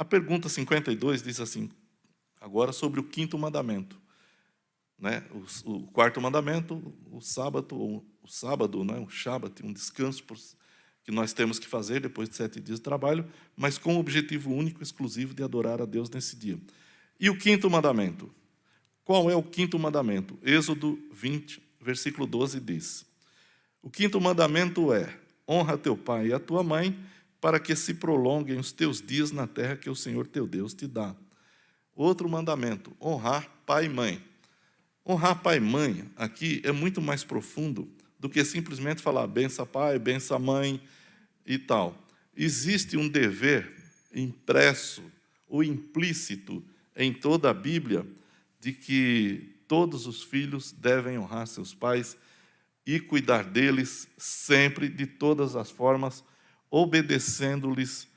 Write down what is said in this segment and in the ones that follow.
pergunta 52 diz assim, agora sobre o quinto mandamento. Né? O quarto mandamento, o sábado, né? O Shabat, um descanso que nós temos que fazer depois de 7 dias de trabalho, mas com o objetivo único, exclusivo de adorar a Deus nesse dia. E o quinto mandamento? Qual é o quinto mandamento? Êxodo 20, versículo 12 diz, o quinto mandamento é, honra teu pai e a tua mãe, para que se prolonguem os teus dias na terra que o Senhor teu Deus te dá. Outro mandamento, honrar pai e mãe. Honrar pai e mãe aqui é muito mais profundo do que simplesmente falar bença pai, bença mãe e tal. Existe um dever impresso ou implícito em toda a Bíblia de que todos os filhos devem honrar seus pais e cuidar deles sempre, de todas as formas, obedecendo-lhes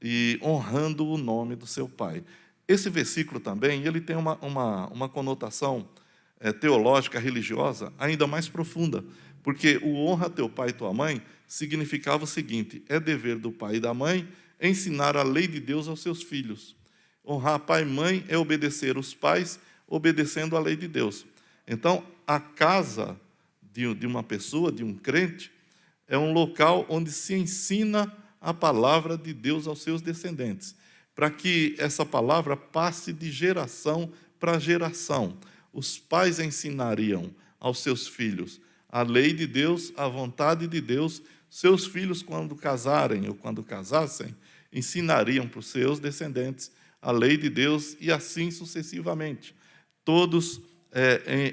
e honrando o nome do seu pai. Esse versículo também ele tem uma conotação teológica, religiosa, ainda mais profunda, porque o honra teu pai e tua mãe significava o seguinte, é dever do pai e da mãe ensinar a lei de Deus aos seus filhos. Honrar pai e mãe é obedecer os pais, obedecendo a lei de Deus. Então, a casa de uma pessoa, de um crente, é um local onde se ensina a palavra de Deus aos seus descendentes, para que essa palavra passe de geração para geração. Os pais ensinariam aos seus filhos a lei de Deus, a vontade de Deus. Seus filhos, quando casarem ou quando casassem, ensinariam para os seus descendentes a lei de Deus e assim sucessivamente. Todos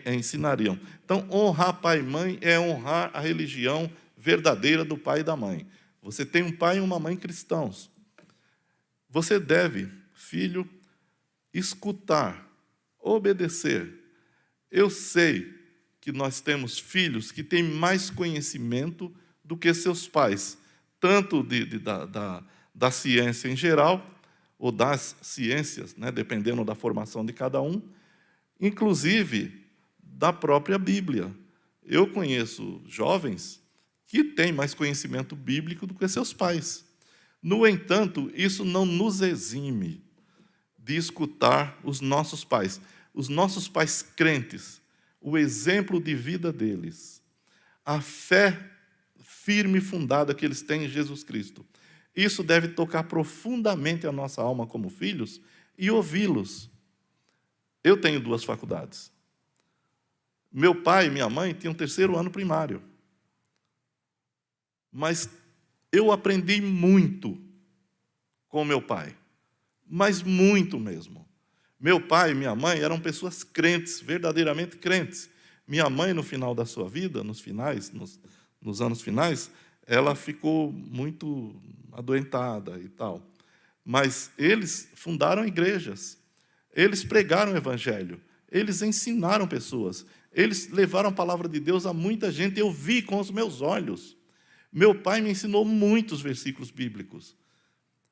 ensinariam. Então, honrar pai e mãe é honrar a religião verdadeira do pai e da mãe. Você tem um pai e uma mãe cristãos. Você deve, filho, escutar, obedecer. Eu sei que nós temos filhos que têm mais conhecimento do que seus pais, tanto da ciência em geral, ou das ciências, né, dependendo da formação de cada um, inclusive da própria Bíblia. Eu conheço jovens que têm mais conhecimento bíblico do que seus pais. No entanto, isso não nos exime de escutar os nossos pais crentes, o exemplo de vida deles, a fé firme e fundada que eles têm em Jesus Cristo. Isso deve tocar profundamente a nossa alma como filhos e ouvi-los. Eu tenho 2 faculdades. Meu pai e minha mãe tinham 3º ano primário. Mas eu aprendi muito com meu pai, mas muito mesmo. Meu pai e minha mãe eram pessoas crentes, verdadeiramente crentes. Minha mãe, no final da sua vida, nos anos finais, ela ficou muito adoentada e tal. Mas eles fundaram igrejas, eles pregaram o evangelho, eles ensinaram pessoas, eles levaram a palavra de Deus a muita gente, eu vi com os meus olhos. Meu pai me ensinou muitos versículos bíblicos.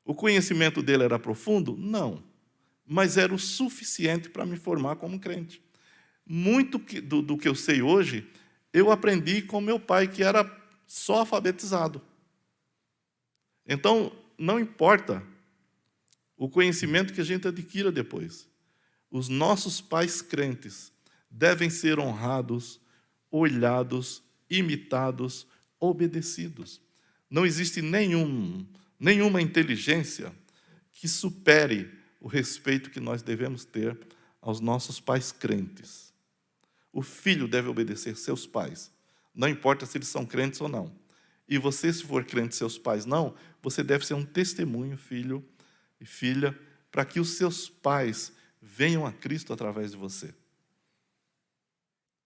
O conhecimento dele era profundo? Não. Mas era o suficiente para me formar como crente. Muito do que eu sei hoje, eu aprendi com meu pai, que era só alfabetizado. Então, não importa o conhecimento que a gente adquira depois. Os nossos pais crentes devem ser honrados, olhados, imitados, obedecidos. Não existe nenhuma inteligência que supere o respeito que nós devemos ter aos nossos pais crentes. O filho deve obedecer seus pais, não importa se eles são crentes ou não. E você, se for crente, seus pais não, você deve ser um testemunho, filho e filha, para que os seus pais venham a Cristo através de você.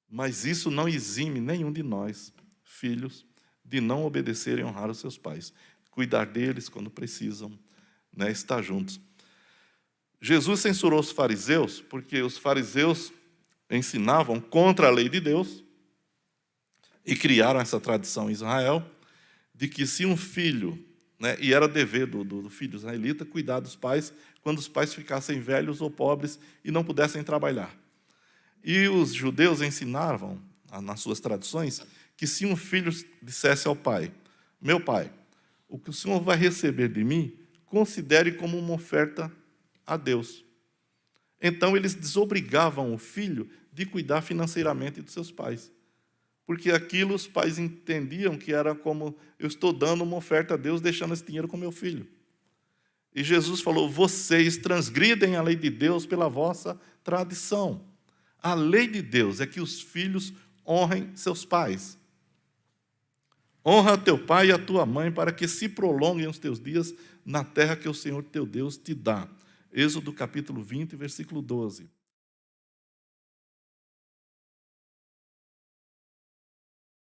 Mas isso não exime nenhum de nós, filhos, de não obedecer e honrar os seus pais. Cuidar deles quando precisam, né, estar juntos. Jesus censurou os fariseus, porque os fariseus ensinavam contra a lei de Deus e criaram essa tradição em Israel de que se um filho, né, e era dever do filho israelita cuidar dos pais quando os pais ficassem velhos ou pobres e não pudessem trabalhar. E os judeus ensinavam, nas suas tradições, que se um filho dissesse ao pai, meu pai, o que o senhor vai receber de mim, considere como uma oferta a Deus. Então, eles desobrigavam o filho de cuidar financeiramente dos seus pais. Porque aquilo os pais entendiam que era como, eu estou dando uma oferta a Deus, deixando esse dinheiro com meu filho. E Jesus falou, vocês transgridem a lei de Deus pela vossa tradição. A lei de Deus é que os filhos honrem seus pais. Honra teu pai e a tua mãe, para que se prolonguem os teus dias na terra que o Senhor teu Deus te dá. Êxodo capítulo 20, versículo 12.